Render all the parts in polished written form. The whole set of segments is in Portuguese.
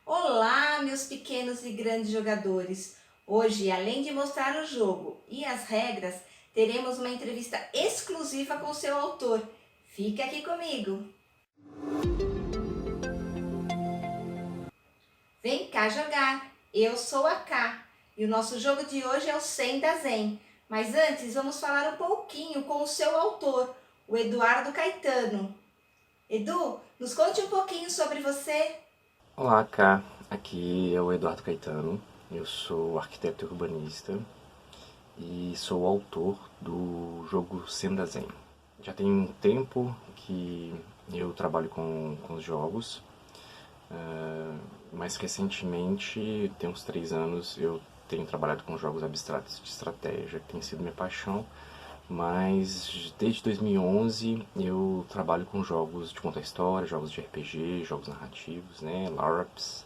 Olá, meus pequenos e grandes jogadores! Hoje, além de mostrar o jogo e as regras, teremos uma entrevista exclusiva com seu autor. Fique aqui comigo! Vem cá jogar! Eu sou a K e o nosso jogo de hoje é o 100 da Zen. Mas antes, vamos falar um pouquinho com o seu autor, o Eduardo Caetano. Edu, nos conte um pouquinho sobre você. Olá, Cá. Aqui é o Eduardo Caetano. Eu sou arquiteto urbanista e sou o autor do jogo Senda Zen. Já tem um tempo que eu trabalho com os jogos. Mais recentemente, tem uns 3 anos, eu tenho trabalhado com jogos abstratos de estratégia, que tem sido minha paixão. Mas desde 2011 eu trabalho com jogos de contar história, jogos de RPG, jogos narrativos, né, LARPs,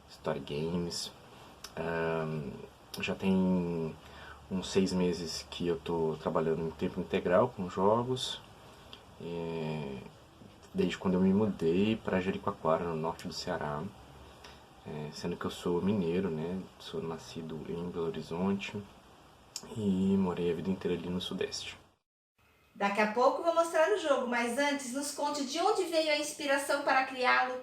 story games. Já tem uns 6 meses que eu estou trabalhando em tempo integral com jogos, desde quando eu me mudei para Jericoacoara, no norte do Ceará. Sendo que eu sou mineiro, né, sou nascido em Belo Horizonte e morei a vida inteira ali no Sudeste. Daqui a pouco vou mostrar o jogo, mas antes nos conte de onde veio a inspiração para criá-lo.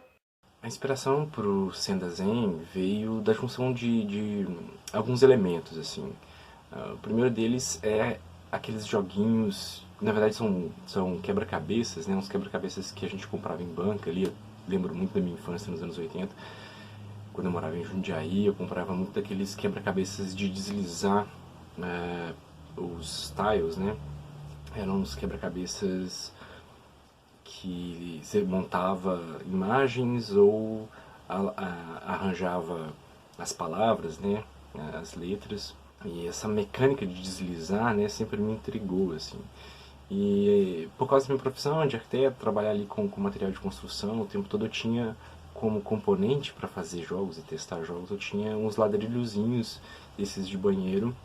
A inspiração para o Senda Zen veio da junção de alguns elementos, assim. O primeiro deles é aqueles joguinhos, na verdade são quebra-cabeças, né? Uns quebra-cabeças que a gente comprava em banca ali. Eu lembro muito da minha infância nos anos 80, quando eu morava em Jundiaí, eu comprava muito daqueles quebra-cabeças de deslizar os tiles, né? Eram uns quebra-cabeças que você montava imagens ou arranjava as palavras, né, as letras. E essa mecânica de deslizar, né, sempre me intrigou, assim. E por causa da minha profissão de arquiteto, trabalhar ali com material de construção, o tempo todo eu tinha como componente para fazer jogos e testar jogos, eu tinha uns ladrilhozinhos desses de banheiro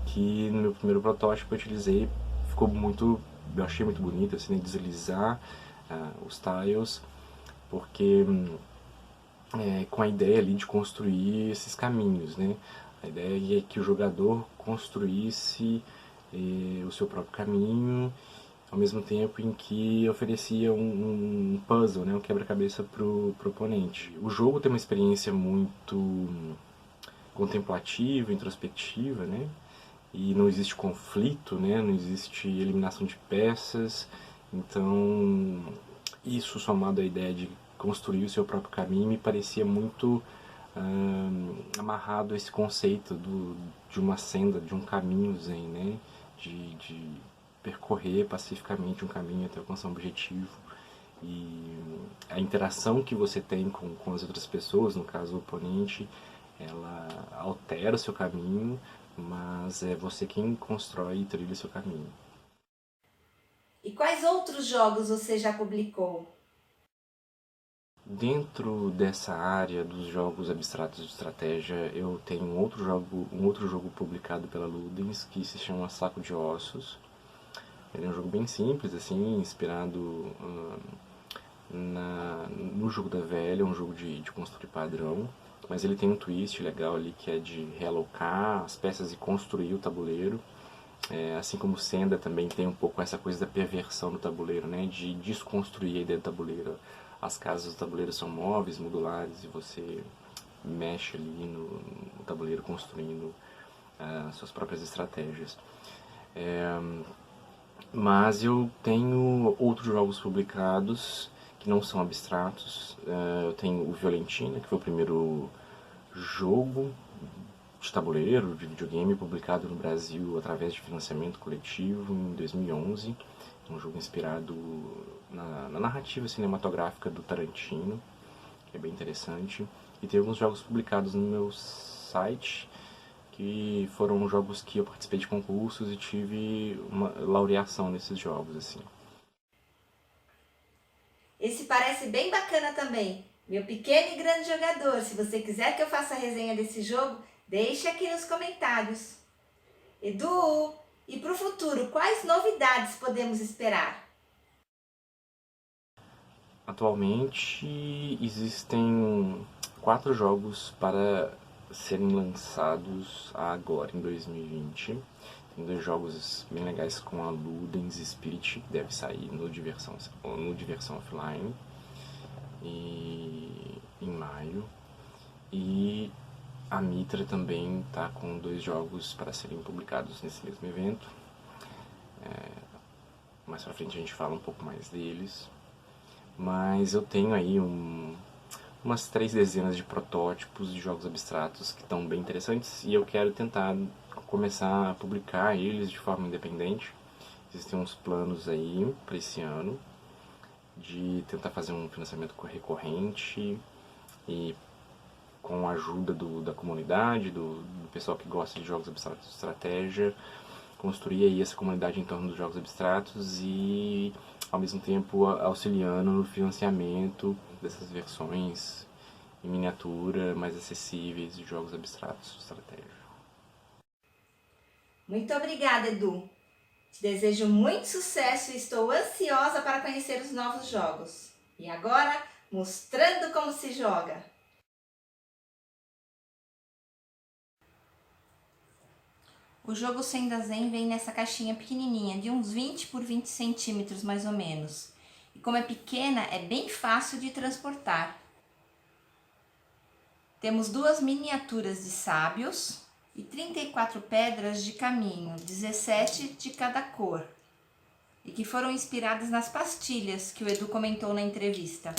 que no meu primeiro protótipo eu utilizei, ficou muito, eu achei muito bonito, assim, né, deslizar os tiles, porque com a ideia ali de construir esses caminhos, né? A ideia é que o jogador construísse o seu próprio caminho, ao mesmo tempo em que oferecia um puzzle, né, um quebra-cabeça para o oponente. O jogo tem uma experiência muito contemplativa, introspectiva, né? E não existe conflito, né? Não existe eliminação de peças. Então, isso somado à ideia de construir o seu próprio caminho me parecia muito amarrado a esse conceito de uma senda, de um caminho zen, né? De percorrer pacificamente um caminho até alcançar um objetivo. E a interação que você tem com as outras pessoas, no caso o oponente, ela altera o seu caminho, mas é você quem constrói e trilha o seu caminho. E quais outros jogos você já publicou? Dentro dessa área dos jogos abstratos de estratégia, eu tenho um outro jogo publicado pela Ludens que se chama Saco de Ossos. Ele é um jogo bem simples, assim, inspirado no jogo da velha, um jogo de construir padrão, mas ele tem um twist legal ali que é de realocar as peças e construir o tabuleiro. Assim como o Senda também tem um pouco essa coisa da perversão do tabuleiro, né? De desconstruir a ideia do tabuleiro. As casas do tabuleiro são móveis, modulares, e você mexe ali no tabuleiro construindo suas próprias estratégias. Mas eu tenho outros jogos publicados que não são abstratos. Eu tenho o Violentina, que foi o primeiro jogo de tabuleiro, de videogame, publicado no Brasil através de financiamento coletivo em 2011. Um jogo inspirado na narrativa cinematográfica do Tarantino, que é bem interessante. E tem alguns jogos publicados no meu site, que foram jogos que eu participei de concursos e tive uma laureação nesses jogos, assim. Esse parece bem bacana também. Meu pequeno e grande jogador, se você quiser que eu faça a resenha desse jogo, deixe aqui nos comentários. Edu, e para o futuro, quais novidades podemos esperar? Atualmente existem 4 jogos para serem lançados agora, em 2020. Tem 2 jogos bem legais com a Ludens Spirit, que deve sair no Diversão Offline em maio. E a Mitra também está com 2 jogos para serem publicados nesse mesmo evento. Mais pra frente a gente fala um pouco mais deles. Mas eu tenho aí umas 3 dezenas de protótipos de jogos abstratos que estão bem interessantes e eu quero tentar começar a publicar eles de forma independente. Existem uns planos aí para esse ano de tentar fazer um financiamento recorrente e com a ajuda da comunidade, do pessoal que gosta de jogos abstratos de estratégia, construir aí essa comunidade em torno dos jogos abstratos e, ao mesmo tempo, auxiliando no financiamento dessas versões em miniatura mais acessíveis de jogos abstratos de estratégia. Muito obrigada, Edu. Te desejo muito sucesso e estou ansiosa para conhecer os novos jogos. E agora, mostrando como se joga. O jogo Senda Zen vem nessa caixinha pequenininha, de uns 20 por 20 centímetros mais ou menos. E como é pequena, é bem fácil de transportar. Temos 2 miniaturas de sábios e 34 pedras de caminho, 17 de cada cor. E que foram inspiradas nas pastilhas que o Edu comentou na entrevista.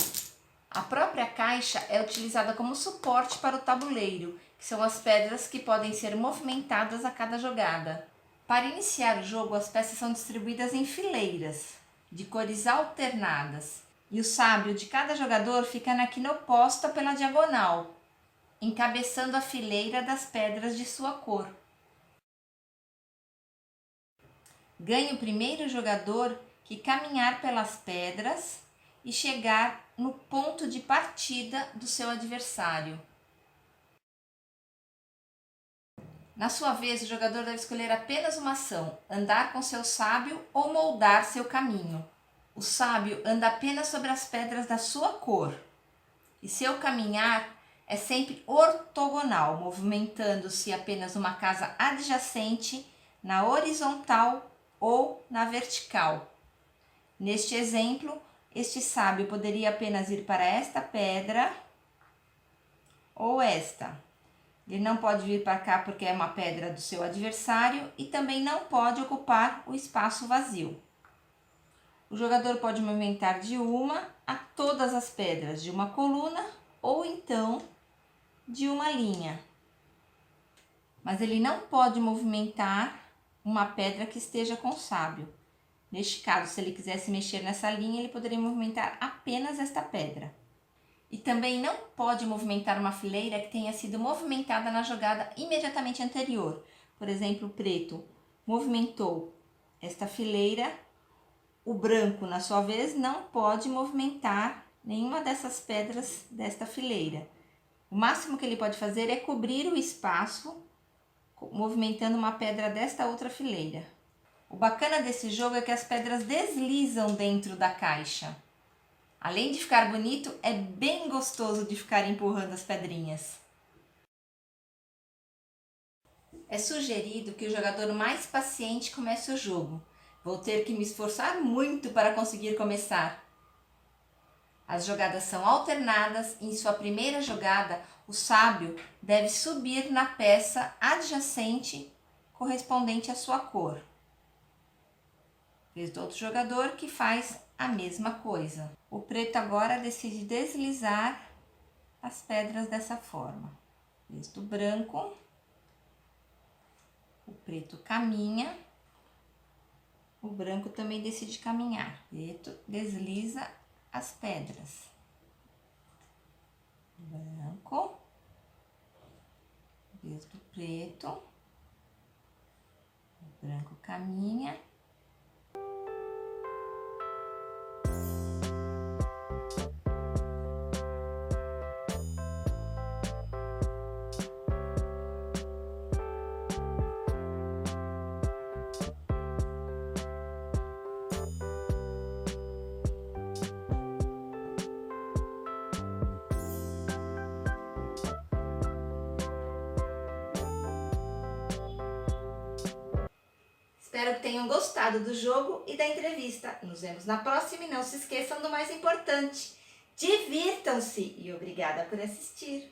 A própria caixa é utilizada como suporte para o tabuleiro, que são as pedras que podem ser movimentadas a cada jogada. Para iniciar o jogo, as peças são distribuídas em fileiras, de cores alternadas, e o sábio de cada jogador fica na quina oposta pela diagonal, encabeçando a fileira das pedras de sua cor. Ganha o primeiro jogador que caminhar pelas pedras e chegar no ponto de partida do seu adversário. Na sua vez, o jogador deve escolher apenas uma ação: andar com seu sábio ou moldar seu caminho. O sábio anda apenas sobre as pedras da sua cor, e seu caminhar é sempre ortogonal, movimentando-se apenas uma casa adjacente na horizontal ou na vertical. Neste exemplo, este sábio poderia apenas ir para esta pedra ou esta. Ele não pode vir para cá porque é uma pedra do seu adversário e também não pode ocupar o espaço vazio. O jogador pode movimentar de uma a todas as pedras de uma coluna ou então de uma linha. Mas ele não pode movimentar uma pedra que esteja com o sábio. Neste caso, se ele quisesse mexer nessa linha, ele poderia movimentar apenas esta pedra. E também não pode movimentar uma fileira que tenha sido movimentada na jogada imediatamente anterior. Por exemplo, o preto movimentou esta fileira, o branco, na sua vez, não pode movimentar nenhuma dessas pedras desta fileira. O máximo que ele pode fazer é cobrir o espaço, movimentando uma pedra desta outra fileira. O bacana desse jogo é que as pedras deslizam dentro da caixa. Além de ficar bonito, é bem gostoso de ficar empurrando as pedrinhas. É sugerido que o jogador mais paciente comece o jogo. Vou ter que me esforçar muito para conseguir começar. As jogadas são alternadas e em sua primeira jogada, o sábio deve subir na peça adjacente correspondente à sua cor. Vez do outro jogador que faz a mesma coisa. O preto agora decide deslizar as pedras dessa forma. Vez do branco, o preto caminha, o branco também decide caminhar. O preto desliza as pedras. Branco, vez do preto, o branco caminha. tenham gostado do jogo e da entrevista. Nos vemos na próxima e não se esqueçam do mais importante. Divirtam-se e obrigada por assistir!